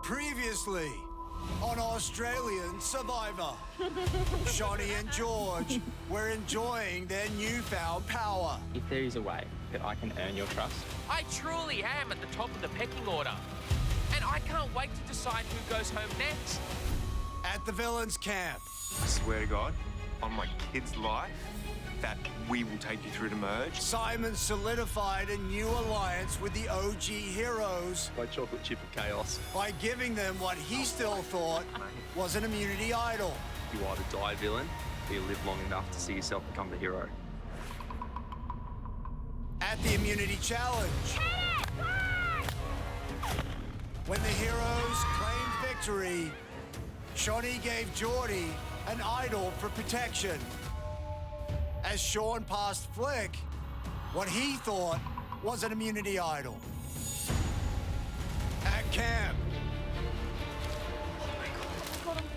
Previously on Australian Survivor, Shonny and George were enjoying their newfound power. If there is a way that I can earn your trust, I truly am at the top of the pecking order. And I can't wait to decide who goes home next. At the villains' camp, I swear to God, on my kid's life, that we will take you through to merge. Simon solidified a new alliance with the OG heroes My chocolate chip of chaos. by giving them what he still thought was an immunity idol. You either die villain, or you live long enough to see yourself become the hero. At the immunity challenge, when the heroes claimed victory, Shonny gave Geordie an idol for protection. As Sean passed Flick what he thought was an immunity idol. At camp,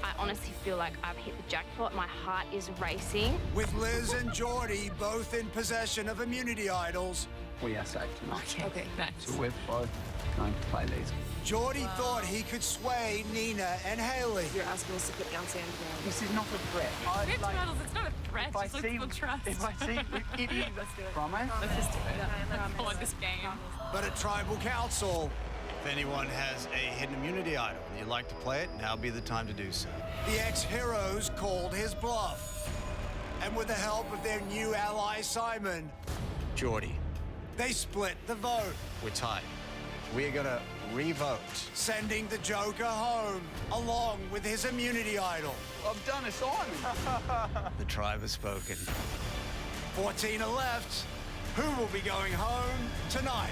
I honestly feel like I've hit the jackpot. My heart is racing. with Liz and Geordie both in possession of immunity idols, We are safe tonight. Okay, thanks. So we're both going to play these. Geordie thought he could sway Nina and Haley. You're asking us to put down sand ground. This is not a threat. It's metals, it's not a threat. If I It's see, like trust. if I see, it is. Let's do it. Promise? Let's just do it. Go on this game. But at tribal council, if anyone has a hidden immunity idol and you'd like to play it, now would be the time to do so. The ex-heroes called his bluff. And with the help of their new ally, Simon, Geordie, they split the vote, We're tied. We're gonna re-vote. sending the Joker home along with his immunity idol. I've done assignment. The tribe has spoken. 14 are left. Who will be going home tonight?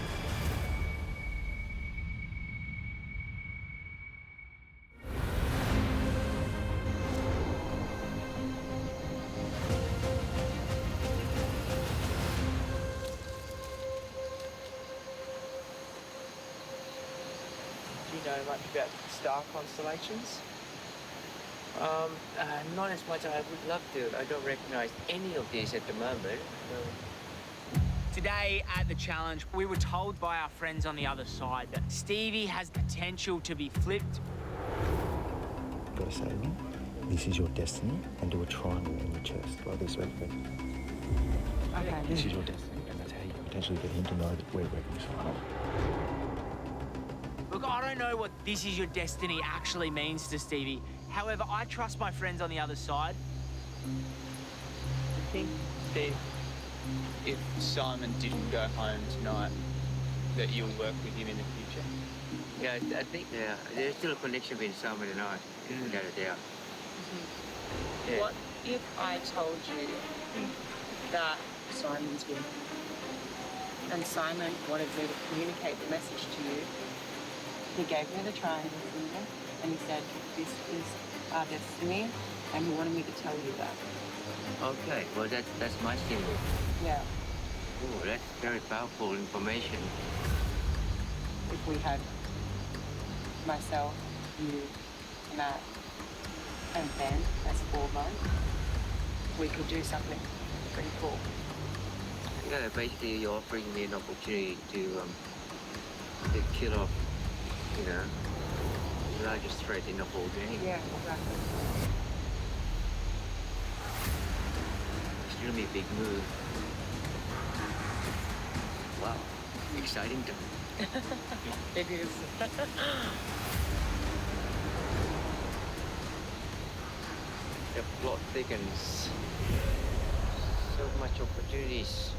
do you know much about star constellations? Not as much as I would love to. I don't recognize any of these at the moment. Today at the challenge, we were told by our friends on the other side that Stevie has potential to be flipped. Gotta say, this is your destiny, and do a triangle in your chest, like this, right there. Okay. This is your destiny, and that's how you can potentially get him to know that we're reconciling. Look, I don't know what this is your destiny actually means to Stevie. However, I trust my friends on the other side. I think that if Simon didn't go home tonight, that you'll work with him in the future. Yeah, I think there's still a connection between Simon and I, without a doubt. Yeah. What if I told you that Simon's with and Simon wanted me to communicate the message to you? He gave me the triangle symbol and he said, this is our destiny, and he wanted me to tell you that. Okay, well that's my symbol. Yeah. Oh, that's very powerful information. If we had myself, you, Matt, and Ben as 4 votes, we could do something pretty cool. Yeah, basically you're offering me an opportunity to kill off, the largest threat in the whole game. Yeah, exactly. It's gonna be a big move. Wow, exciting time. It is. The plot thickens. So much opportunities.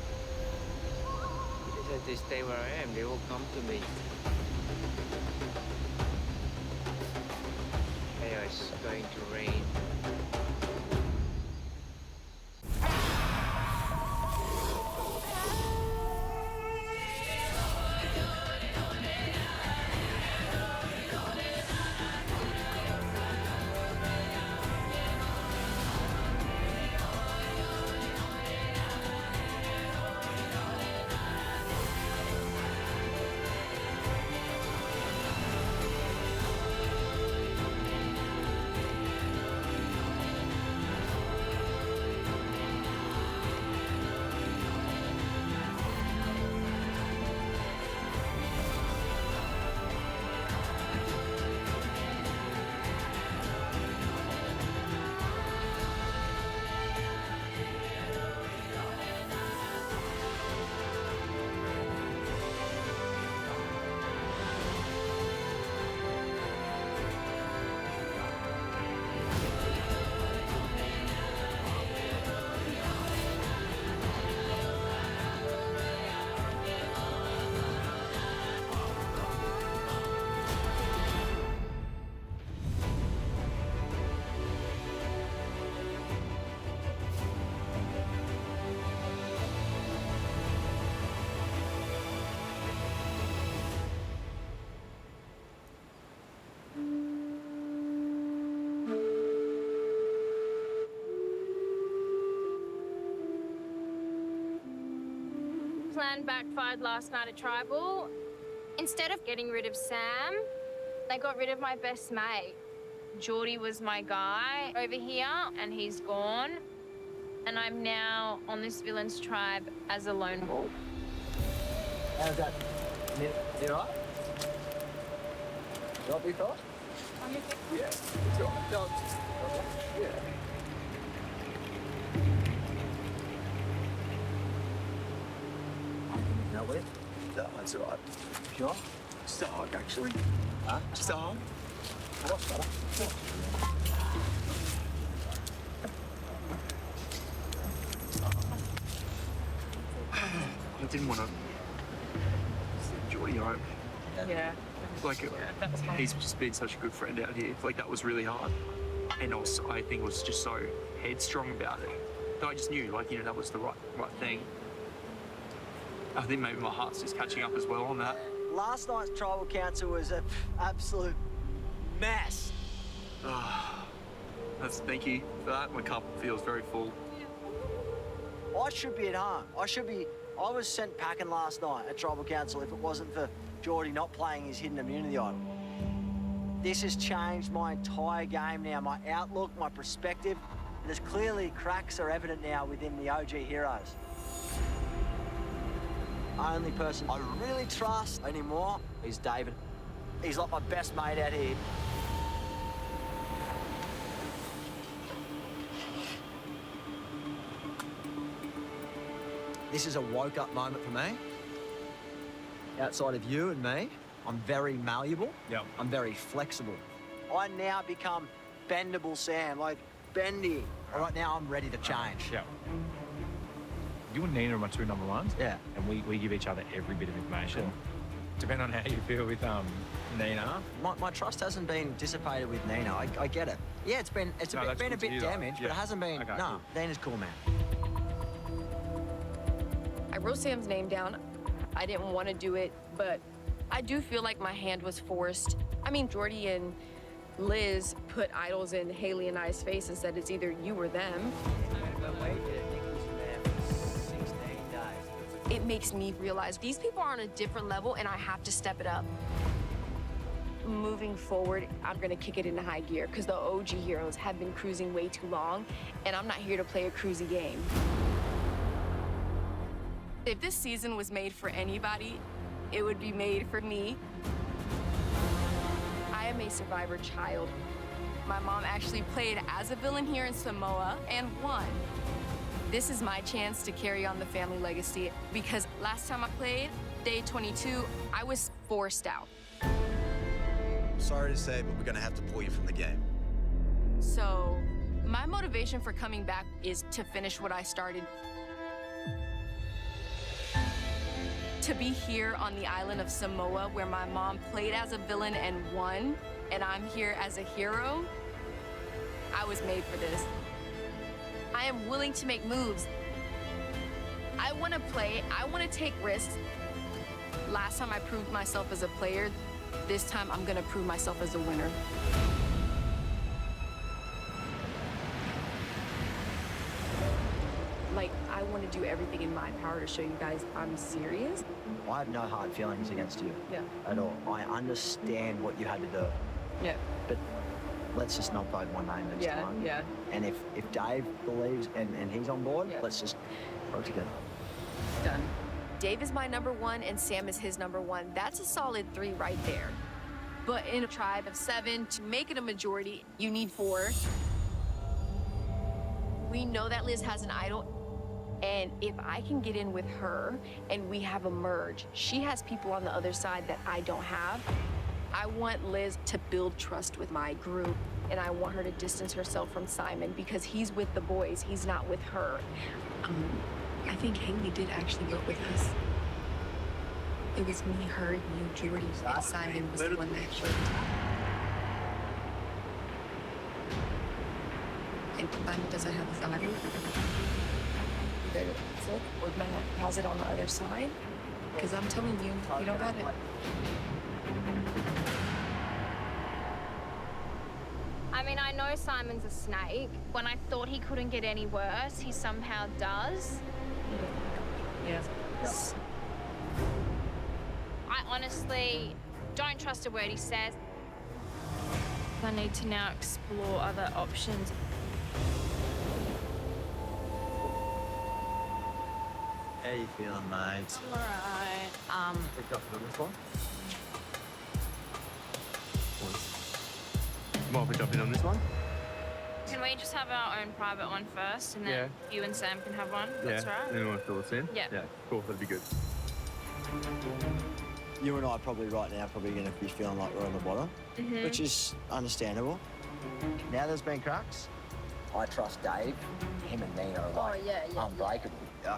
I just have to stay where I am. They all come to me. Chaos is going to rain. plan backfired last night at Tribal. Instead of getting rid of Sam, they got rid of my best mate. Geordie was my guy over here, and he's gone. And I'm now on this villain's tribe as a lone wolf. How's that? You all right? You want me to? Yeah, it's all right. No, yeah. No, wait. No, that's all right. Sure? Just a hug, actually. Huh? Just a hug. What's better? I didn't want to send Geordie home. Yeah. Like, he's just been such a good friend out here. Like, that was really hard. And also, I think was just so headstrong about it. So I just knew, like, you know, that was the right thing. I think maybe my heart's just catching up as well on that. Last night's tribal council was an absolute mess. Thank you for that. My cup feels very full. I should be at home. I was sent packing last night at tribal council if it wasn't for Geordie not playing his hidden immunity item. This has changed my entire game now, my outlook, my perspective. There's clearly cracks are evident now within the OG heroes. Only person I really trust anymore is David. He's like my best mate out here. This is a woke-up moment for me. Outside of you and me, I'm very malleable. Yep. I'm very flexible. I now become bendable Sam, like bendy. All right, now I'm ready to change. Yeah. You and Nina are my two number ones. Yeah. And we give each other every bit of information. Sure. Depending on how you feel with Nina. My trust hasn't been dissipated with Nina. I get it. Yeah, it's been a bit damaged, but it hasn't been. Okay, no, Nina's cool, man. I wrote Sam's name down. I didn't want to do it, but I do feel like my hand was forced. I mean, Geordie and Liz put idols in Haley and I's face and said it's either you or them. It makes me realize these people are on a different level and I have to step it up. Moving forward, I'm gonna kick it into high gear because the OG heroes have been cruising way too long and I'm not here to play a cruisy game. If this season was made for anybody, it would be made for me. I am a survivor child. My mom actually played as a villain here in Samoa and won. This is my chance to carry on the family legacy because last time I played, day 22, I was forced out. Sorry to say, but we're gonna have to pull you from the game. So, my motivation for coming back is to finish what I started. To be here on the island of Samoa where my mom played as a villain and won, and I'm here as a hero, I was made for this. I am willing to make moves. I want to play, I want to take risks. Last time I proved myself as a player, this time I'm going to prove myself as a winner. Like, I want to do everything in my power to show you guys I'm serious. I have no hard feelings against you. Yeah. At all. I understand what you had to do. Yeah. But let's just not vote one name next time. Yeah. And if Dave believes and he's on board, let's just work together. Done. Dave is my number one and Sam is his number one. That's a solid 3 right there. But in a tribe of 7, to make it a majority, you need 4. We know that Liz has an idol. And if I can get in with her and we have a merge, she has people on the other side that I don't have. I want Liz to build trust with my group, and I want her to distance herself from Simon because he's with the boys, he's not with her. I think Haley did actually vote with us. It was me, her, you, Geordie, and Simon was the one that voted. And Simon doesn't have his idol. Or Matt has it on the other side. Because I'm telling you, you don't got it. I mean, I know Simon's a snake. When I thought he couldn't get any worse, he somehow does. Yeah. is. I honestly don't trust a word he says. I need to now explore other options. How you feeling, mate? I'm alright. Pick up on this one. Might we jump in on this one? Can we just have our own private one first, and then you and Sam can have one? That's right. Anyone want to fill us in? Yeah. Yeah, cool. That'd be good. You and I probably right now probably going to be feeling like we're on the bottom, which is understandable. Now there's been cracks. I trust Dave. Him and Nina are like unbreakable.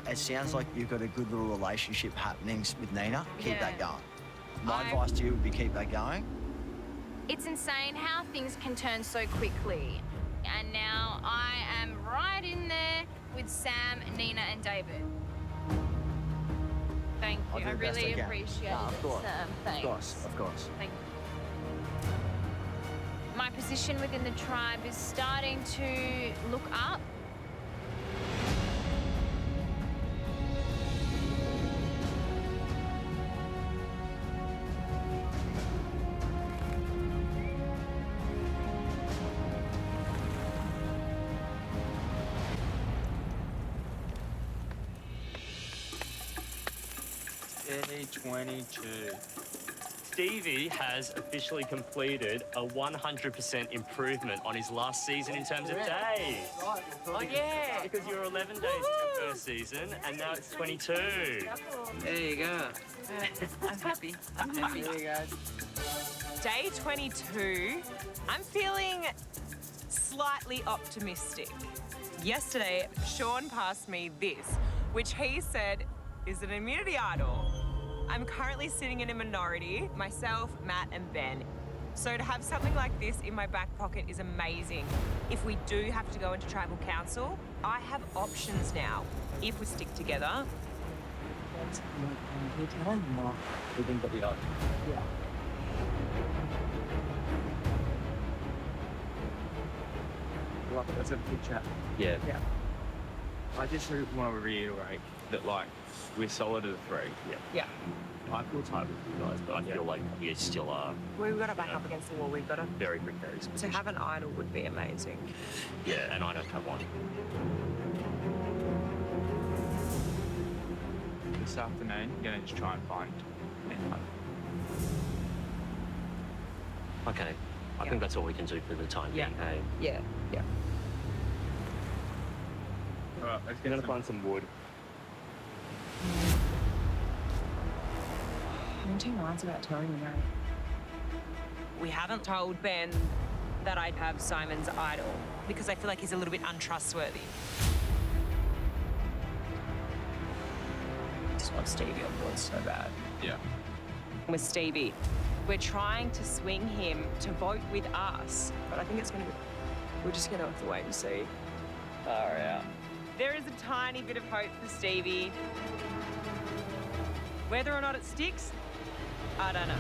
It sounds like you've got a good little relationship happening with Nina. Keep that going. My advice to you would be keep that going. It's insane how things can turn so quickly. And now I am right in there with Sam, Nina, and David. Thank you. I really appreciate it, Sam. Thanks. Of course. Thank you. My position within the tribe is starting to look up. Day 22. Stevie has officially completed a 100% improvement on his last season in terms of days. Oh, yeah, because you were 11 days in your first season, and now it's 22. There you go. I'm happy. I'm happy. There you go. Day 22, I'm feeling slightly optimistic. Yesterday, Sean passed me this, which he said is an immunity idol. I'm currently sitting in a minority, myself, Matt, and Ben. So to have something like this in my back pocket is amazing. If we do have to go into tribal council, I have options now, if we stick together. Yeah. Well, that's a big chat. Yeah. Yeah. I just want to reiterate that, like, we're solid at a 3. Yeah. I feel tight with you guys, but I feel like you still are We've got to back up against the wall. We've got to. very precarious. To have an idol would be amazing. Yeah, and I don't have one. This afternoon, you're going to just try and find anyone. Okay. I think that's all we can do for the time being. Hey? Yeah. Yeah. All right, let's We're going to find some wood. I'm in 2 minds about telling you, mate. We haven't told Ben that I have Simon's idol because I feel like he's a little bit untrustworthy. I just want Stevie on board so bad. Yeah. With Stevie, we're trying to swing him to vote with us, but I think it's going to be... We're just going to have to wait and see. Far out. There is a tiny bit of hope for Stevie. Whether or not it sticks, I don't know.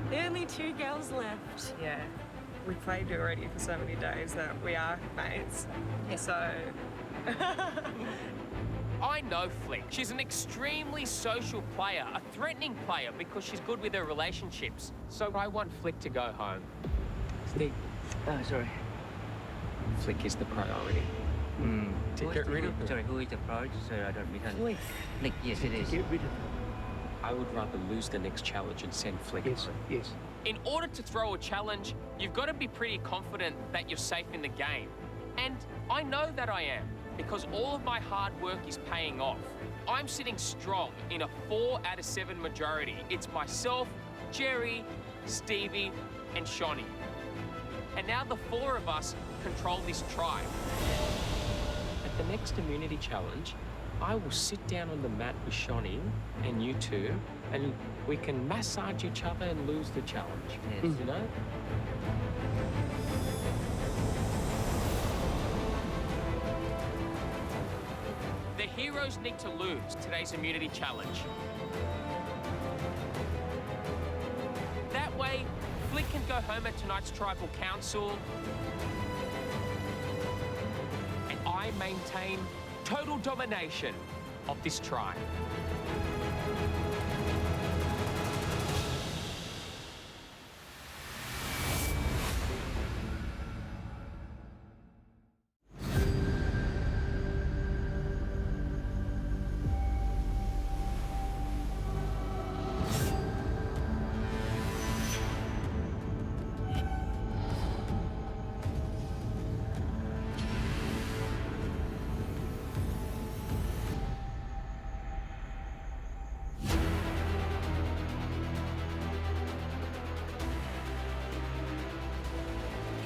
There are only 2 girls left. Yeah. We played already for so many days that we are mates. Yeah. So... I know Flick. She's an extremely social player, a threatening player because she's good with her relationships. So I want Flick to go home. Steve. Oh, sorry. Flick is the priority. To get rid of her. Sorry, who is the priority? Sorry, I don't misunderstand. Flick. Flick, yes, it is. Get rid of her. I would rather lose the next challenge and send Flick. Yes. In order to throw a challenge, you've got to be pretty confident that you're safe in the game. And I know that I am, because all of my hard work is paying off. I'm sitting strong in a 4 out of 7 majority. It's myself, Jerry, Stevie, and Shawnee. And now the 4 of us control this tribe. At the next immunity challenge, I will sit down on the mat with Shawnee and you two, and we can massage each other and lose the challenge. Yes. You know? The heroes need to lose today's immunity challenge. That way, Flick can go home at tonight's tribal council, and I maintain total domination of this tribe.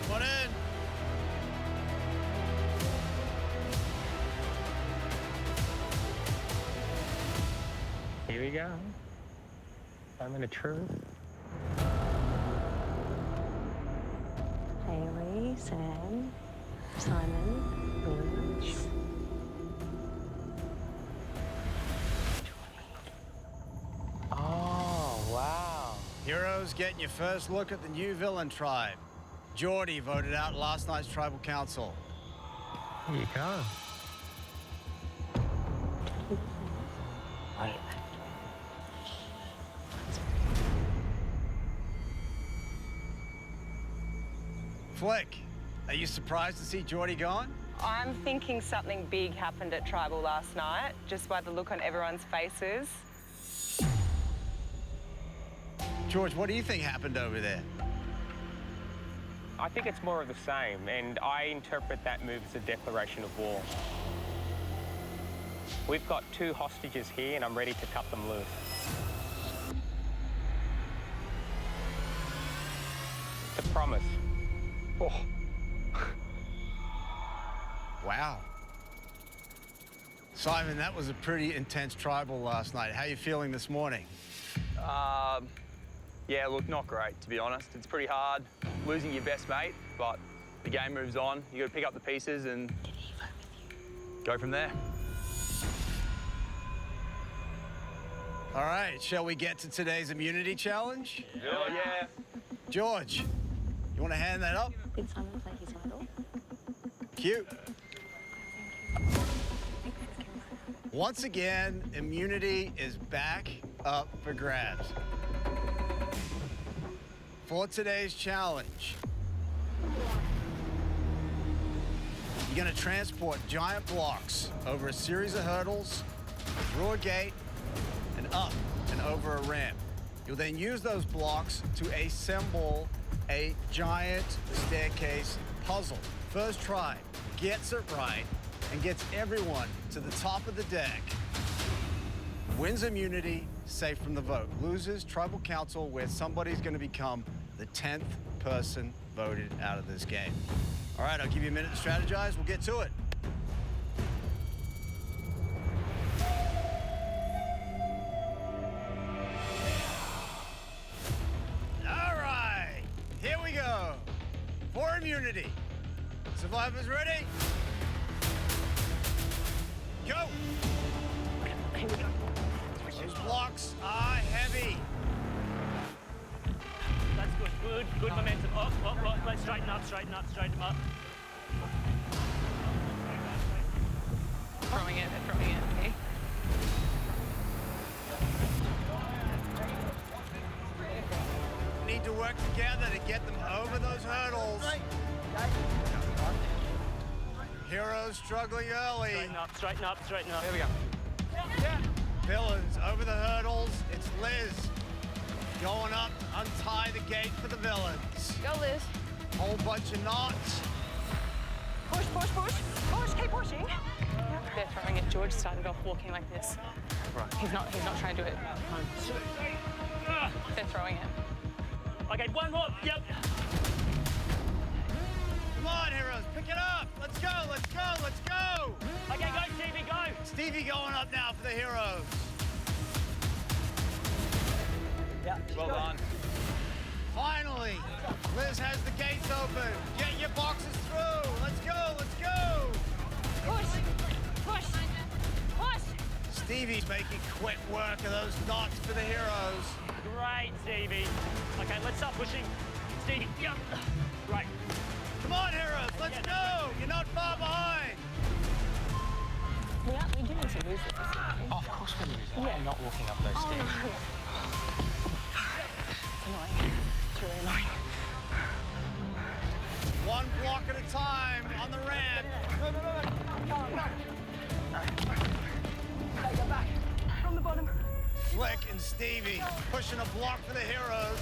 Come on in. Here we go. Moment of truth. Haley, Sam, Simon, Liz. Oh, wow. Heroes getting your first look at the new villain tribe. Geordie voted out last night's tribal council. Here you go. Flick, are you surprised to see Geordie gone? I'm thinking something big happened at Tribal last night, just by the look on everyone's faces. George, what do you think happened over there? I think it's more of the same, and I interpret that move as a declaration of war. We've got 2 hostages here, and I'm ready to cut them loose. It's a promise. Oh. Wow. Simon, that was a pretty intense tribal last night. How are you feeling this morning? Yeah, look, not great, to be honest. It's pretty hard losing your best mate, but the game moves on. You got to pick up the pieces and go from there. All right, shall we get to today's immunity challenge? Yeah. George, you want to hand that up? Did Simon play his idol? Cute. Once again, immunity is back up for grabs. For today's challenge, you're going to transport giant blocks over a series of hurdles, through a gate, and up and over a ramp. You'll then use those blocks to assemble a giant staircase puzzle. First try gets it right and gets everyone to the top of the deck. Wins immunity, safe from the vote. Loses tribal council, where somebody's going to become the 10th person voted out of this game. All right, I'll give you a minute to strategize. We'll get to it. All right, here we go. For immunity. Survivors ready? Go! Those blocks are heavy. That's good. Good momentum. Up. Let's straighten up. Straighten them up. Throwing it. Okay. Need to work together to get them over those hurdles. Heroes struggling early. Straighten up. There we go. Villains over the hurdles. It's Liz going up. Untie the gate for the villains. Go, Liz. Whole bunch of knots. Push. Keep pushing. They're throwing it. George started off walking like this. Right. He's not trying to do it. They're throwing it. Okay, one more. Yep. Come on, heroes, pick it up. Let's go. Okay, go, Stevie, go. Stevie going up now for the heroes. Yeah, well done. Finally, Liz has the gates open. Get your boxes through. Let's go. Push. Stevie's making quick work of those knots for the heroes. Great, Stevie. Okay, let's start pushing. Stevie, yep. Right. Come on, heroes, let's go. You're not far behind. We do need to lose it. Oh, of course we're losing. Yeah. I'm not walking up those stairs. It's annoying. It's really annoying. One block at a time on the ramp. Go back. From the bottom. Flick and Stevie pushing a block for the heroes.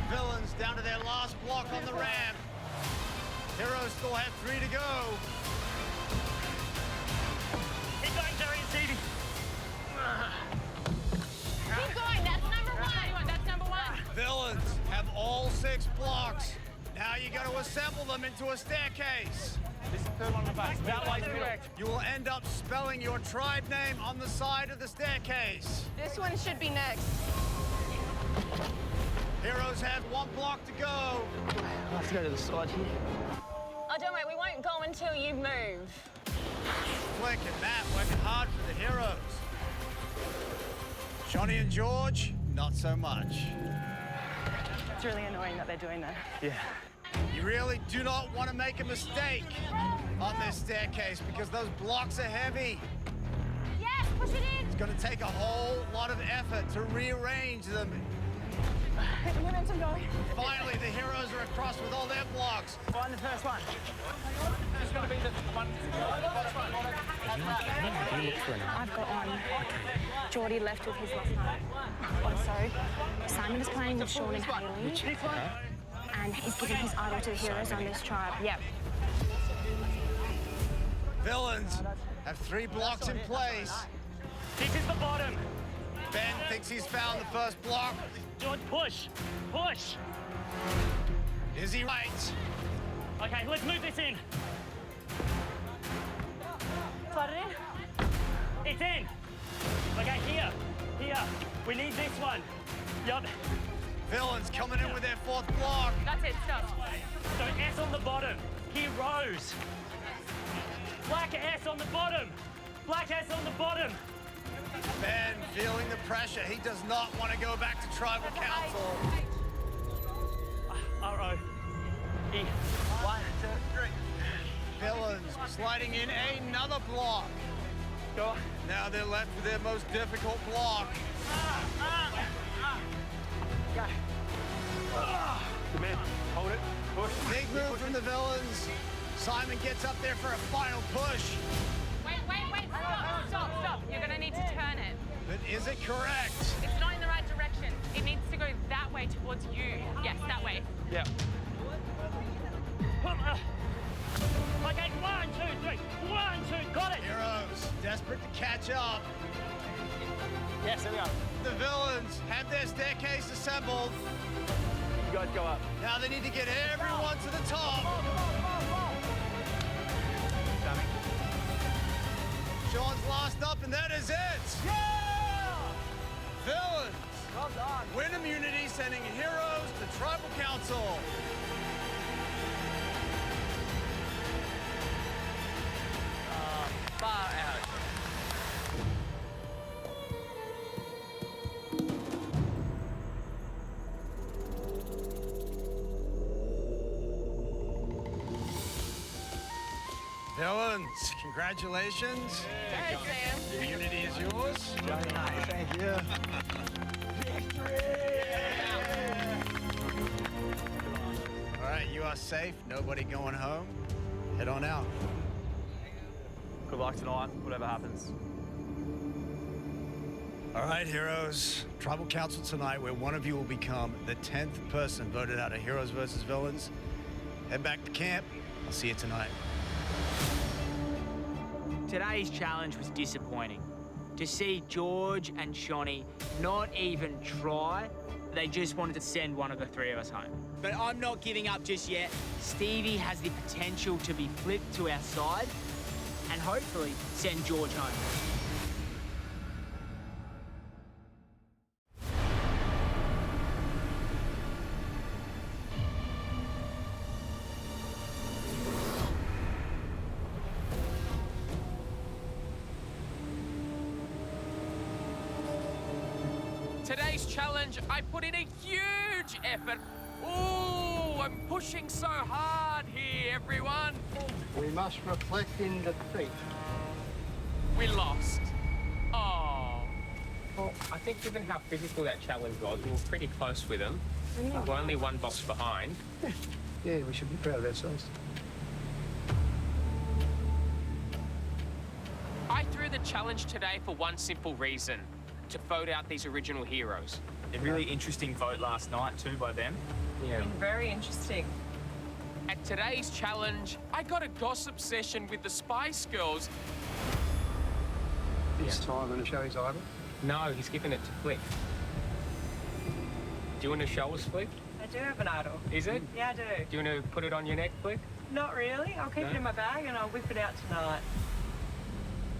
Villains down to their last block on the ramp. Heroes still have 3 to go. Keep going, Jerry and Stevie. Keep going, that's number one. That's number one. Villains have all 6 blocks. Now you got to assemble them into a staircase. This is the third one on the back. That way correct. You will end up spelling your tribe name on the side of the staircase. This one should be next. Heroes have 1 block to go. I have to go to the side here. Oh, don't worry, we won't go until you move. Flick and Matt working hard for the heroes. Johnny and George, not so much. It's really annoying that they're doing that. Yeah. You really do not want to make a mistake on this staircase because those blocks are heavy. Yes, push it in. It's going to take a whole lot of effort to rearrange them. Get the momentum going. Finally, the heroes are across with all their blocks. Find the first one. It's going to be the one. I've got one. Geordie left with his last night. Also, Simon is playing with Sean and Hayley. And he's giving his idol to the heroes on this tribe. Yep. Villains have 3 blocks in place. This is the bottom. Ben thinks he's found the first block. George, push. Push. Is he right? Okay, let's move this in. Slide it in. It's in. Okay, here. We need this one. Yup. Villains coming in with their 4th block. That's it, stop. So S on the bottom. Heroes. Black S on the bottom. Black S on the bottom. Ben feeling the pressure. He does not want to go back to tribal council. R-O. E. 1, 2, 3. Villains sliding in another block. Go. Now they're left with their most difficult block. Go. Good man. Hold it. Push. Big move from the villains. Simon gets up there for a final push. Wait. Stop. You're gonna need to turn it. But is it correct? It's not in the right direction. It needs to go that way towards you. Yes, that way. Yeah. Okay, 1, 2, 3. 1, 2, got it. Heroes desperate to catch up. Yes, there we go. The villains have their staircase assembled. You guys go up. Now they need to get everyone to the top. Coming. Sean's last up, and that is it. Yeah! Villains Well done. win immunity, sending heroes to tribal council. Far out. Villains, congratulations. Thanks, Sam. Immunity is yours. Thank you. All right, you are safe. Nobody going home. Head on out. Good luck tonight, whatever happens. All right, heroes. Tribal Council tonight, where one of you will become the 10th person voted out of Heroes versus Villains. Head back to camp. I'll see you tonight. Today's challenge was disappointing. To see George and Shawnee not even try, they just wanted to send one of the 3 of us home. But I'm not giving up just yet. Stevie has the potential to be flipped to our side and hopefully send George home. today's challenge, I put in a huge effort. Ooh, I'm pushing so hard here, everyone. We must reflect in defeat. We lost. Oh. Well, I think given how physical that challenge was, we were pretty close with them. We're only one box behind. Yeah, we should be proud of ourselves. I threw the challenge today for one simple reason, to vote out these original heroes. A really interesting vote last night too by them. Yeah. Very interesting. At today's challenge, I got a gossip session with the Spice Girls. This time going to show his idol? No, he's giving it to Flick. Do you want to show us, Flick? I do have an idol. Is it? Yeah, I do. Do you want to put it on your neck, Flick? Not really. I'll keep it in my bag and I'll whip it out tonight.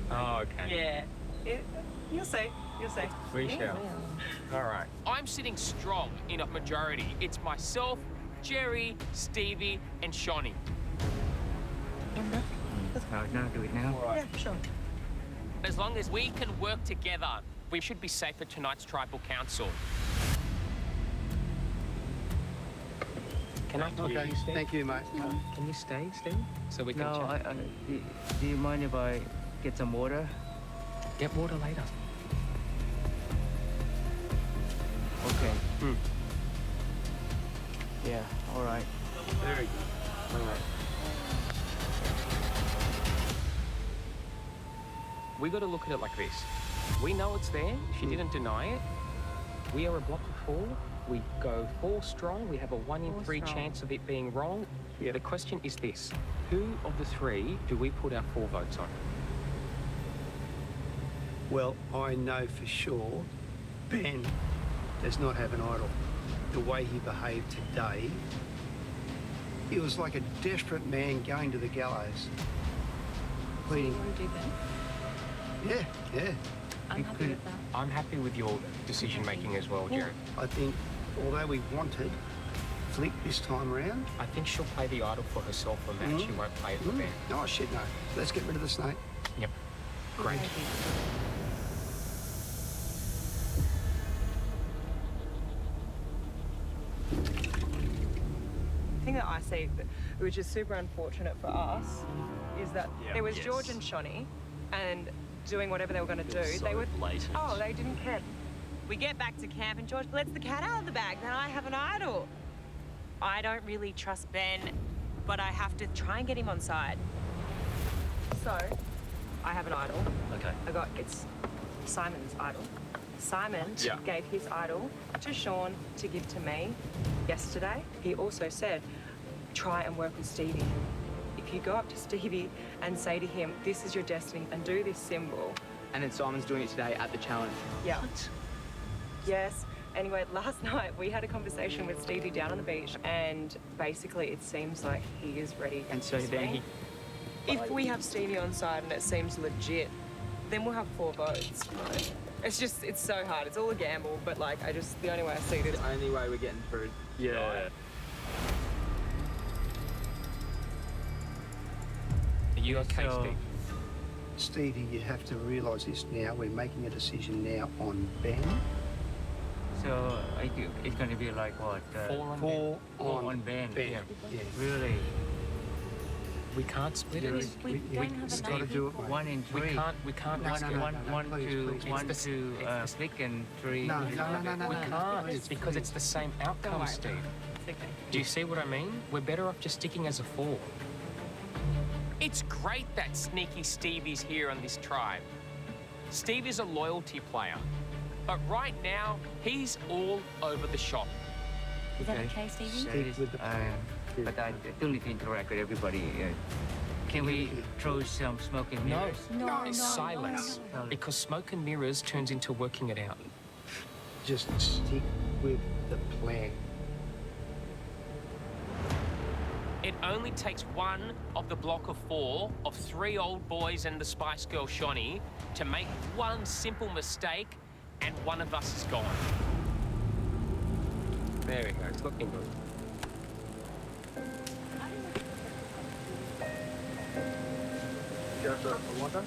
Oh, okay. Yeah. You'll see. You'll see. We shall. All right. I'm sitting strong in a majority. It's myself, Jerry, Stevie, and Shawnee. Now do it now. Yeah, sure. As long as we can work together, we should be safe at tonight's tribal council. Can I talk to you, Steve? Thank you, mate. Can you stay, Steve? So we can No, chat? do you mind if I get some water? Get water later. Okay. Yeah, all right. Very good. All right. We got to look at it like this. We know it's there. She didn't deny it. We are a block of 4. We go 4 strong. We have a 1 in 3 chance of it being wrong. Yeah. The question is this. Who of the 3 do we put our 4 votes on? Well, I know for sure Ben does not have an idol. The way he behaved today, he was like a desperate man going to the gallows. Pleading. You want to do Ben? Yeah. I'm happy with that. I'm happy with your decision-making as well, Jared. I think, although we wanted Flick this time around... I think she'll play the idol for herself on that. She won't play it for Ben. Oh, shit, no. Let's get rid of the snake. Yep. Great. The thing that I see, which is super unfortunate for us, is that there was George and Shawnee, and doing whatever they were going to do, So they were blatant. Oh, they didn't care. We get back to camp and George lets the cat out of the bag. Then I have an idol. I don't really trust Ben, but I have to try and get him on side. So, I have an idol. Okay. It's Simon's idol. Simon Yeah. gave his idol to Sean to give to me yesterday. He also said, try and work with Stevie. If you go up to Stevie and say to him, this is your destiny, and do this symbol. And then Simon's doing it today at the challenge. Yeah. Yes. Anyway, last night we had a conversation with Stevie down on the beach, and basically it seems like he is ready. And so then he... If we have Stevie on side and it seems legit, then we'll have 4 votes. Right? It's just, it's so hard. It's all a gamble, but like, the only way I see this. The only way we're getting through. Yeah. Are you okay, So- Steve? Stevie, you have to realise this now. We're making a decision now on Ben. So it's going to be like what? 4 on Ben. Ben. Yeah. Yeah. Really? We can't split it. We don't have It's got to enough. do it, mate. 1 in 3. We can't No, risk no, it. no. One please, to please. one It's the- to it's the- Flick and 3. No, We no. can't, because it's the same outcome, Steve. It's okay. Do you see what I mean? We're better off just sticking as a 4. It's great that sneaky Stevie's here on this tribe. Steve is a loyalty player, but right now, he's all over the shop. Is that okay, Stevie? Stick with the plan. But I still need to interact with everybody. Can we throw some smoke and No. mirrors? No. Silence. Because smoke and mirrors turns into working it out. Just stick with the plan. It only takes one of the block of 4 of 3 old boys and the Spice Girl Shawnee to make one simple mistake, and one of us is gone. There we go. It's looking good. Just a water?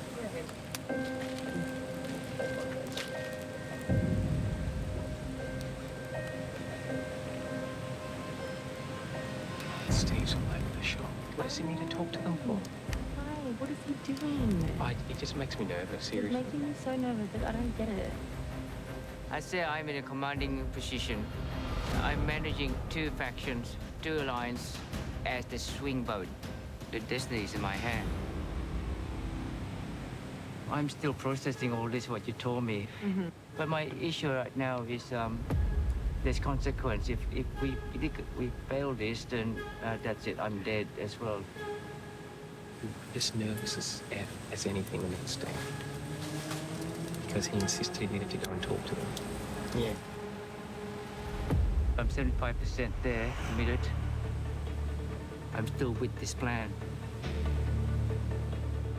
What does he need to talk to them for? Why? What is he doing? It just makes me nervous, It's seriously. making me so nervous that I don't get it. I say I'm in a commanding position. I'm managing 2 factions, 2 alliances as the swing boat. The destiny is in my hand. I'm still processing all this, what you told me. But my issue right now is there's consequence. If we fail this, then that's it. I'm dead as well. Just nervous as anything the next day. Because he insisted he needed to go and talk to them. Yeah. I'm 75% there, committed. I'm still with this plan.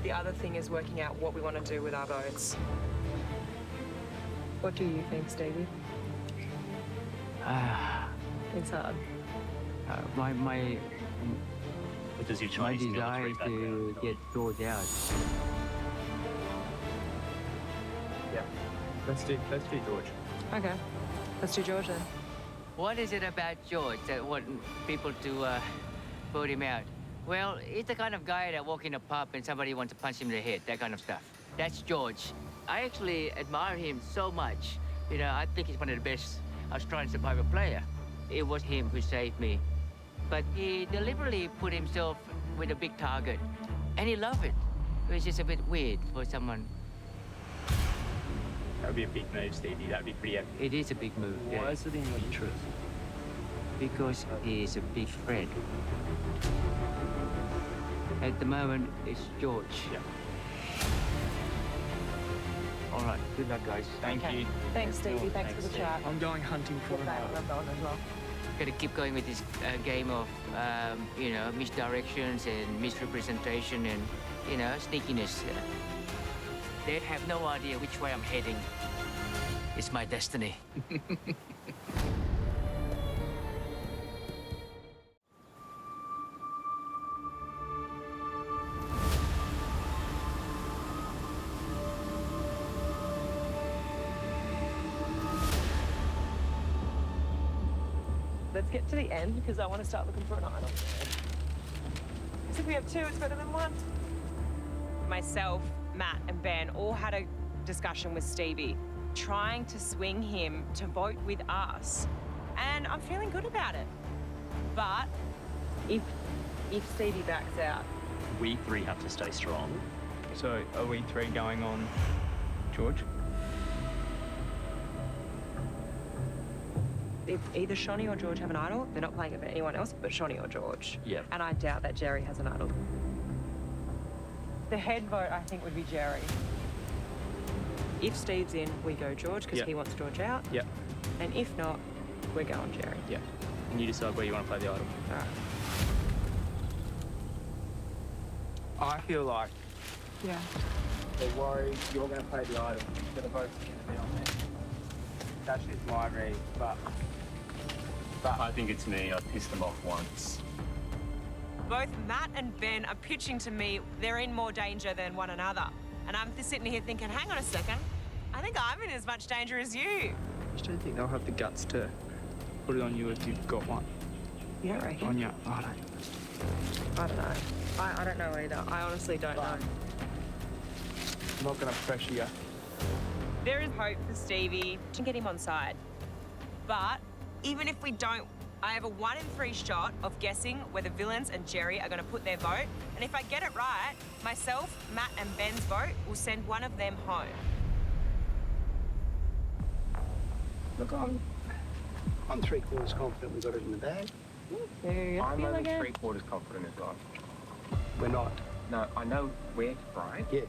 The other thing is working out what we want to do with our boats. What do you think, Stevie? It's hard. My What does your my Chinese desire military is background to get George out. Yeah. Let's do George. Okay. Let's do George then. What is it about George that want people to vote him out? Well, he's the kind of guy that walk in a pub and somebody wants to punch him in the head, that kind of stuff. That's George. I actually admire him so much. You know, I think he's one of the best Australian survivor player. It was him who saved me. But he deliberately put himself with a big target. And he loved it. It was just a bit weird for someone. That would be a big move, Stevie. That would be pretty epic. It is a big move. Why yeah. is it in your interest? Because he is a big friend. At the moment, it's George. Yeah. All right, good luck, guys. Thank you. Thanks, Stevie. Thanks for the chat. I'm going hunting for an idol. I'm going as well. Gotta keep going with this game of, you know, misdirections and misrepresentation and, you know, sneakiness. They have no idea which way I'm heading. It's my destiny. Let's get to the end because I want to start looking for an idol. So if we have 2, it's better than 1. Myself, Matt, and Ben all had a discussion with Stevie, trying to swing him to vote with us. And I'm feeling good about it. But if Stevie backs out, We 3 have to stay strong. So are we 3 going on George? if either Shawnee or George have an idol, they're not playing it for anyone else but Shawnee or George. Yeah. And I doubt that Jerry has an idol. The head vote, I think, would be Jerry. If Steve's in, we go George because he wants George out. Yeah. And if not, we're going Jerry. Yeah. And you decide where you want to play the idol. All right. I feel like Yeah. they're worried you're going to play the idol. So the vote's going to be on there. That's just my read, but I think it's me. I pissed them off once. Both Matt and Ben are pitching to me they're in more danger than one another. And I'm just sitting here thinking, hang on a second, I think I'm in as much danger as you. I just don't think they'll have the guts to put it on you if you've got one. You don't reckon? On you. I I don't know. I don't know either. I honestly don't know. I'm not going to pressure you. There is hope for Stevie to get him on side. But even if we don't, I have a 1 in 3 shot of guessing whether Villains and Jerry are going to put their vote. And if I get it right, myself, Matt and Ben's vote will send one of them home. look, I'm 3/4 confident we got it in the bag. I'm only 3/4 confident as well. We're not. No, I know we're right. Yeah.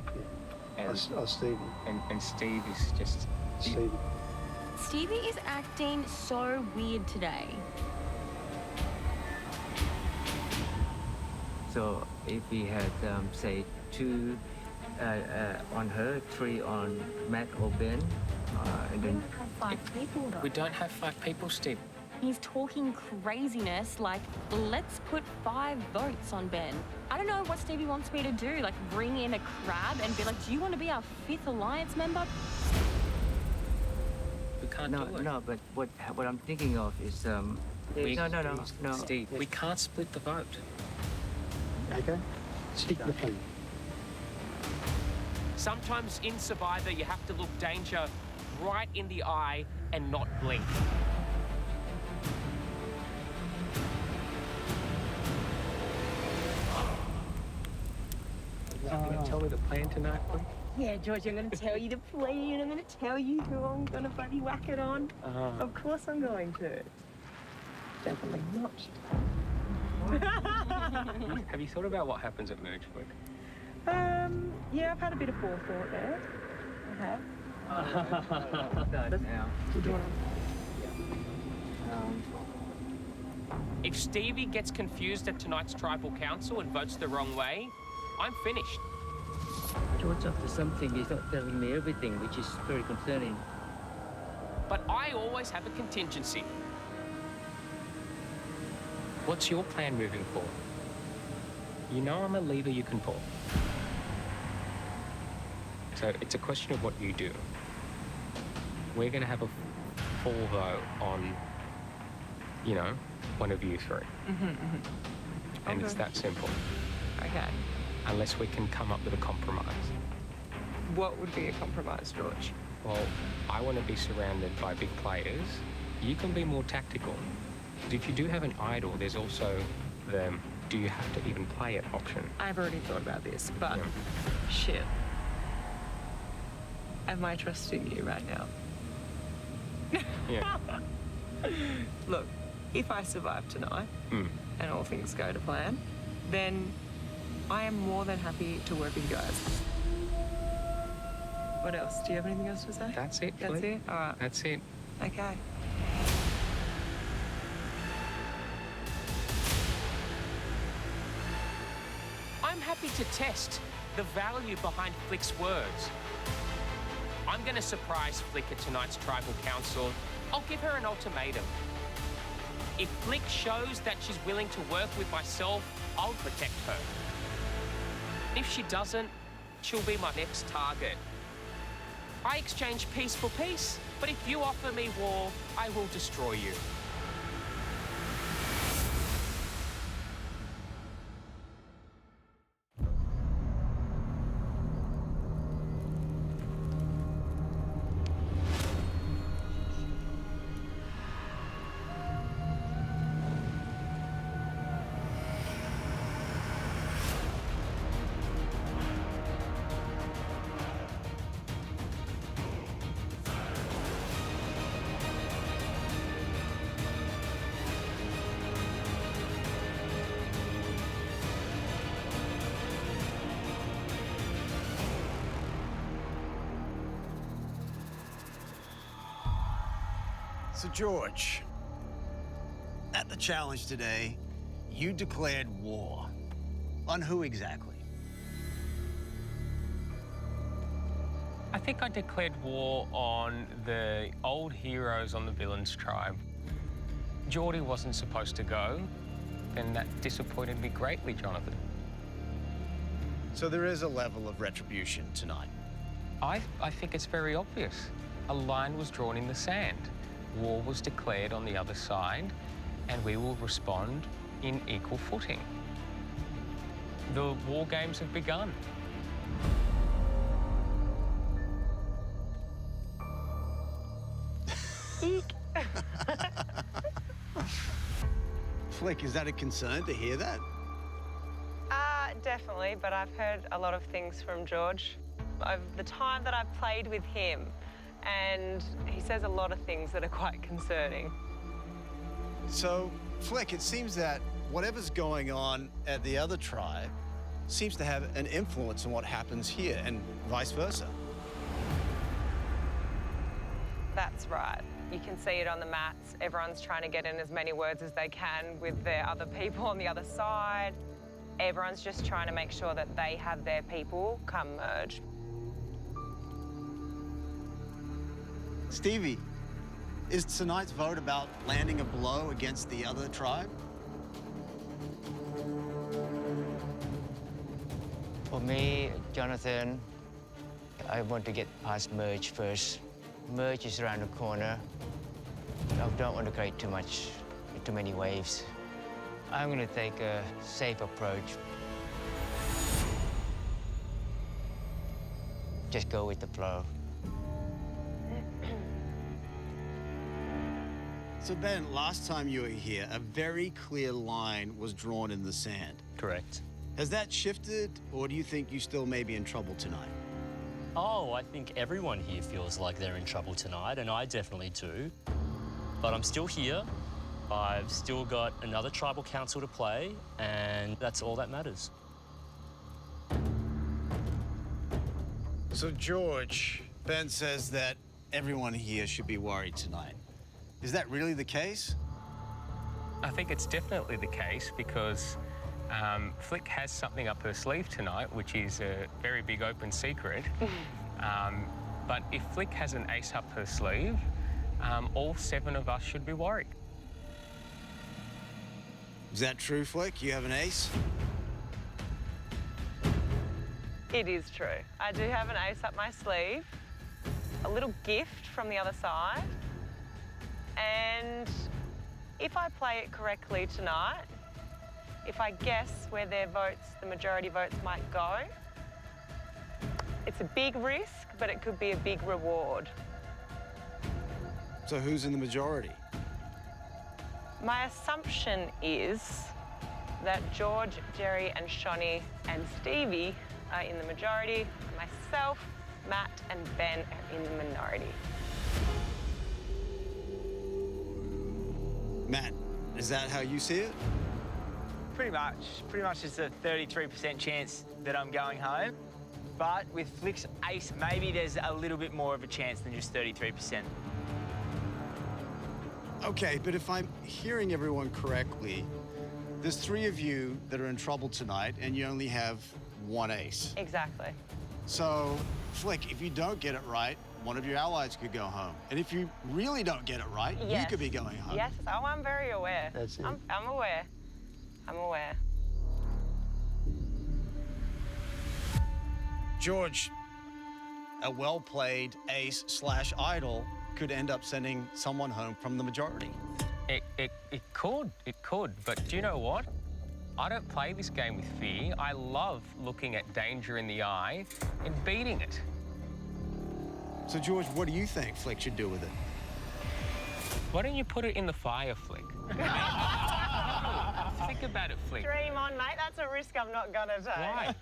And, Stevie. And Steve is just... Stevie. Stevie is acting so weird today. So if we had, say, 2 on her, 3 on Matt or Ben, and then... Five people, though. We don't have 5 people, Steve. He's talking craziness like, let's put 5 votes on Ben. I don't know what Stevie wants me to do, like bring in a crab and be like, do you want to be our 5th alliance member? We can't do it. No, but what I'm thinking of is, no. Steve, we can't split the vote. Okay? Stick the plan. Sometimes in Survivor, you have to look danger right in the eye and not blink. Tell me the plan tonight, please. Yeah, George, I'm going to tell you the plan. I'm going to tell you who I'm going to bloody whack it on. Of course I'm going to. Definitely not. Have you thought about what happens at merge, Flick? Yeah, I've had a bit of forethought there. I have. Now. Do you want If Stevie gets confused at tonight's tribal council and votes the wrong way, I'm finished. George, after something, he's not telling me everything, which is very concerning. But I always have a contingency. What's your plan moving forward? You know I'm a lever you can pull. So it's a question of what you do. We're going to have a full vote on, you know, one of you three. And it's that simple. Okay. Unless we can come up with a compromise. What would be a compromise, George? Well, I want to be surrounded by big players. You can be more tactical. But if you do have an idol, there's also the do you have to even play it option. I've already thought about this, but shit. Am I trusting you right now? Yeah. Look, if I survive tonight and all things go to plan, then I am more than happy to work with you guys. What else? Do you have anything else to say? That's it, That's Fleet. it? All right. That's it. Okay. I'm happy to test the value behind Flick's words. I'm going to surprise Flick at tonight's tribal council. I'll give her an ultimatum. If Flick shows that she's willing to work with myself, I'll protect her. If she doesn't, she'll be my next target. I exchange peace for peace, but if you offer me war, I will destroy you. So, George, at the challenge today, you declared war. On who exactly? I think I declared war on the old heroes on the villains' tribe. Geordie wasn't supposed to go, and that disappointed me greatly, Jonathan. So there is a level of retribution tonight. I think it's very obvious. A line was drawn in the sand. War was declared on the other side, and we will respond in equal footing. The war games have begun. Flick, is that a concern to hear that? Definitely, but I've heard a lot of things from George over the time that I've played with him, and he says a lot of things that are quite concerning. So, Flick, it seems that whatever's going on at the other tribe seems to have an influence on what happens here, and vice versa. That's right. You can see it on the mats. Everyone's trying to get in as many words as they can with their other people on the other side. Everyone's just trying to make sure that they have their people come merge. Stevie, is tonight's vote about landing a blow against the other tribe? For me, Jonathan, I want to get past merge first. Merge is around the corner. I don't want to create too many waves. I'm going to take a safe approach, just go with the flow. So Ben, last time you were here, a very clear line was drawn in the sand. Correct. Has that shifted, or do you think you still may be in trouble tonight? Oh, I think everyone here feels like they're in trouble tonight, and I definitely do. But I'm still here. I've still got another tribal council to play, and that's all that matters. So George, Ben says that everyone here should be worried tonight. Is that really the case? I think it's definitely the case because Flick has something up her sleeve tonight, which is a very big open secret. But if Flick has an ace up her sleeve, all 7 of us should be worried. Is that true, Flick? You have an ace? It is true. I do have an ace up my sleeve, a little gift from the other side, and if I play it correctly tonight, if I guess where their votes, the majority votes might go, it's a big risk, but it could be a big reward. So who's in the majority? My assumption is that George, Jerry and Shonny and Stevie are in the majority. Myself, Matt and Ben are in the minority. Matt, is that how you see it? Pretty much. Pretty much it's a 33% chance that I'm going home. But with Flick's ace, maybe there's a little bit more of a chance than just 33%. Okay, but if I'm hearing everyone correctly, there's 3 of you that are in trouble tonight, and you only have 1 ace. Exactly. So, Flick, if you don't get it right, one of your allies could go home. And if you really don't get it right, Yes. you could be going home. Yes, oh, I'm very aware. That's it. I'm aware. I'm aware. George, a well-played ace/idol could end up sending someone home from the majority. It could, but do you know what? I don't play this game with fear. I love looking at danger in the eye and beating it. So, George, what do you think Flick should do with it? Why don't you put it in the fire, Flick? Think about it, Flick. Dream on, mate. That's a risk I'm not gonna take. Why?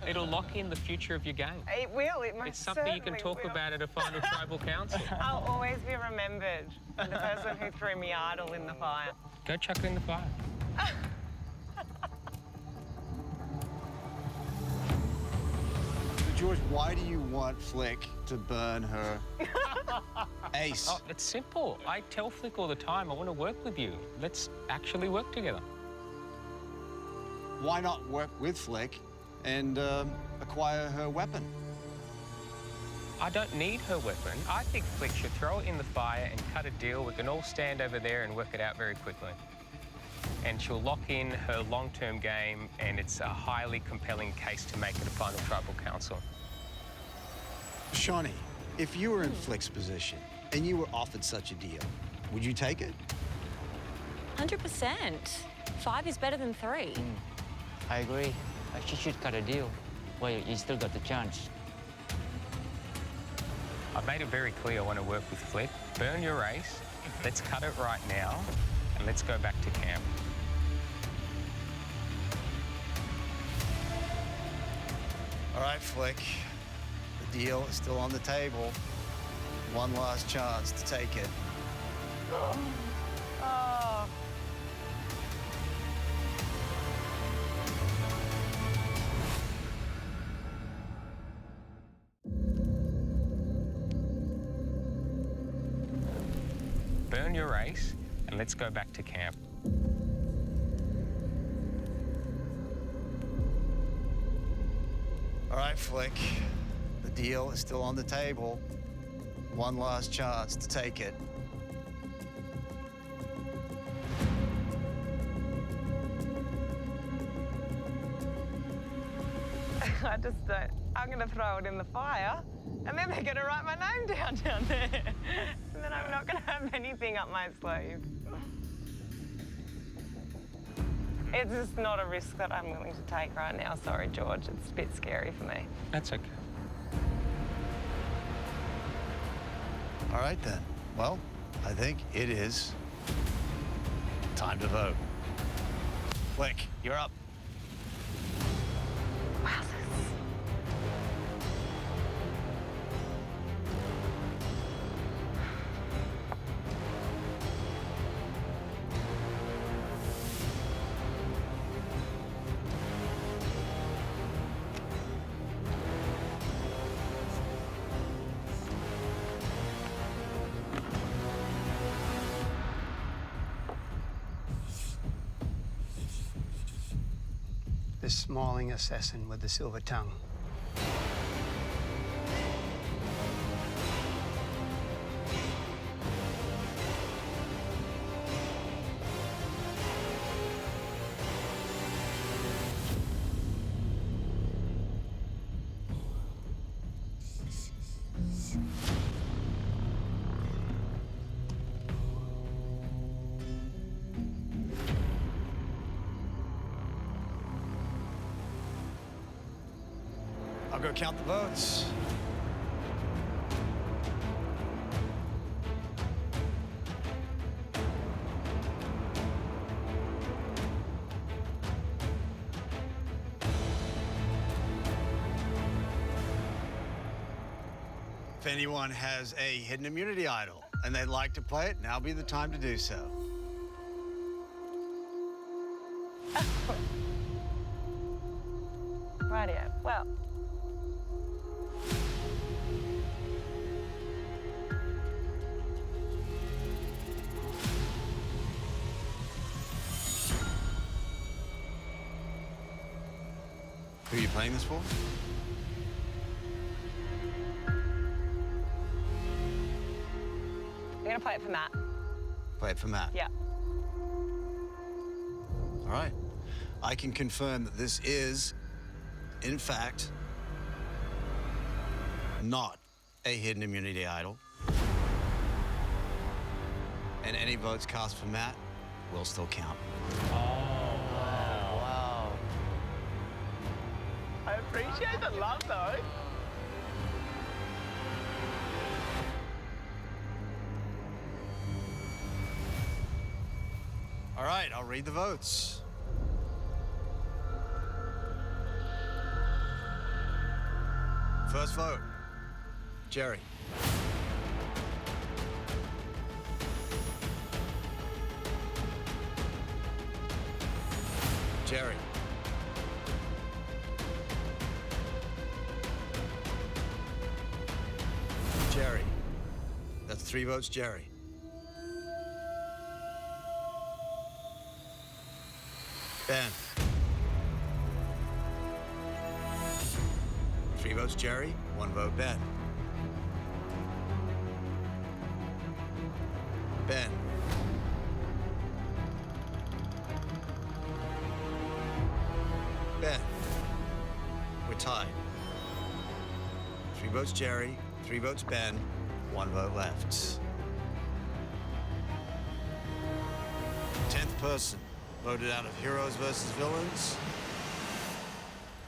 It'll lock in the future of your game. It will. It most It's something you can certainly talk will. about at a final tribal council. I'll always be remembered as the person who threw me idol in the fire. Go chuck it in the fire. So, George, why do you want Flick to burn her ace? Oh, it's simple. I tell Flick all the time, I want to work with you. Let's actually work together. Why not work with Flick and acquire her weapon? I don't need her weapon. I think Flick should throw it in the fire and cut a deal. We can all stand over there and work it out very quickly. And she'll lock in her long-term game, and it's a highly compelling case to make it a final tribal council. Shawnee, if you were in Flick's position and you were offered such a deal, would you take it? 100%. 5 is better than 3. I agree. She should cut a deal. Well, you still got the chance. I've made it very clear I want to work with Flick. Burn your race. Let's cut it right now, and let's go back to camp. All right, Flick. The deal is still on the table. One last chance to take it. Oh. Burn your race, and let's go back to camp. All right, Flick. The deal is still on the table. One last chance to take it. I just don't. I'm going to throw it in the fire, and then they're going to write my name down there. And then I'm not going to have anything up my sleeve. It's just not a risk that I'm willing to take right now. Sorry, George. It's a bit scary for me. That's okay. All right, then. Well, I think it is time to vote. Flick, you're up. The smiling assassin with the silver tongue. I'll go count the votes. If anyone has a hidden immunity idol and they'd like to play it, now be the time to do so. Rightio. Well. Who are you playing this for? I'm gonna play it for Matt. Play it for Matt. Yeah. All right. I can confirm that this is, in fact, not a hidden immunity idol. And any votes cast for Matt will still count. Wow. I appreciate the love, though. All right, I'll read the votes. First vote, Jerry. Jerry. Jerry. That's 3 votes, Jerry. Ben. 3 votes, Jerry. 1 vote, Ben. Ben. Ben. We're tied. 3 votes, Jerry. 3 votes, Ben. 1 vote left. 10th person voted out of Heroes versus Villains.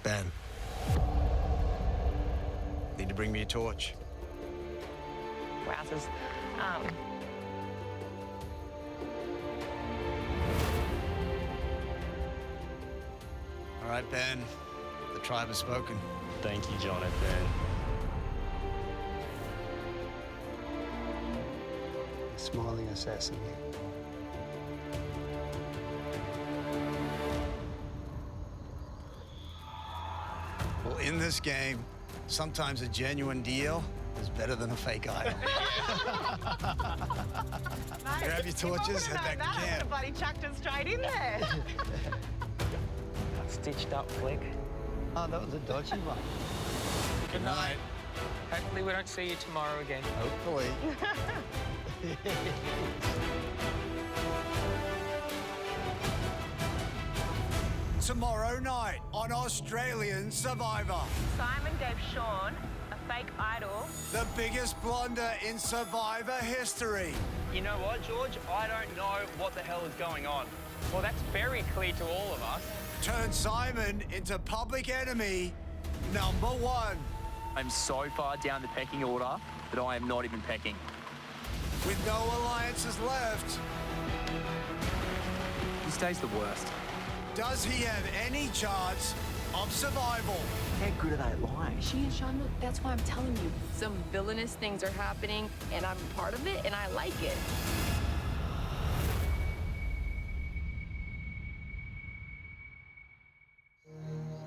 Ben. Need to bring me a torch. Wowzers. All right, Ben. The tribe has spoken. Thank you, Jonathan. The smiling assassin. Well, in this game, sometimes a genuine deal is better than a fake idol. Grab your torches, head back to camp. The bloody chucked it straight in there. Stitched up, Flick. Oh, that was a dodgy one. Good night. Hopefully we don't see you tomorrow again. Hopefully. Tomorrow night on Australian Survivor. Simon gave Sean a fake idol. The biggest blunder in Survivor history. You know what, George? I don't know what the hell is going on. Well, that's very clear to all of us. Turned Simon into public enemy #1. I'm so far down the pecking order that I am not even pecking. With no alliances left, This day's the worst. does he have any chance of survival? How good are they at lying? She and Sean, look, that's why I'm telling you. Some villainous things are happening, and I'm part of it, and I like it.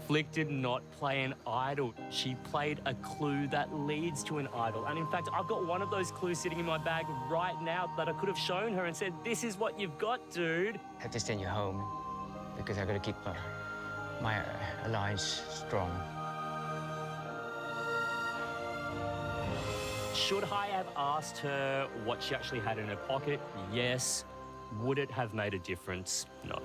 Flick did not play an idol. She played a clue that leads to an idol. And in fact, I've got one of those clues sitting in my bag right now that I could have shown her and said, this is what you've got, dude. I have to send you home because I gotta keep my alliance strong. Should I have asked her what she actually had in her pocket? Yes. Would it have made a difference? No.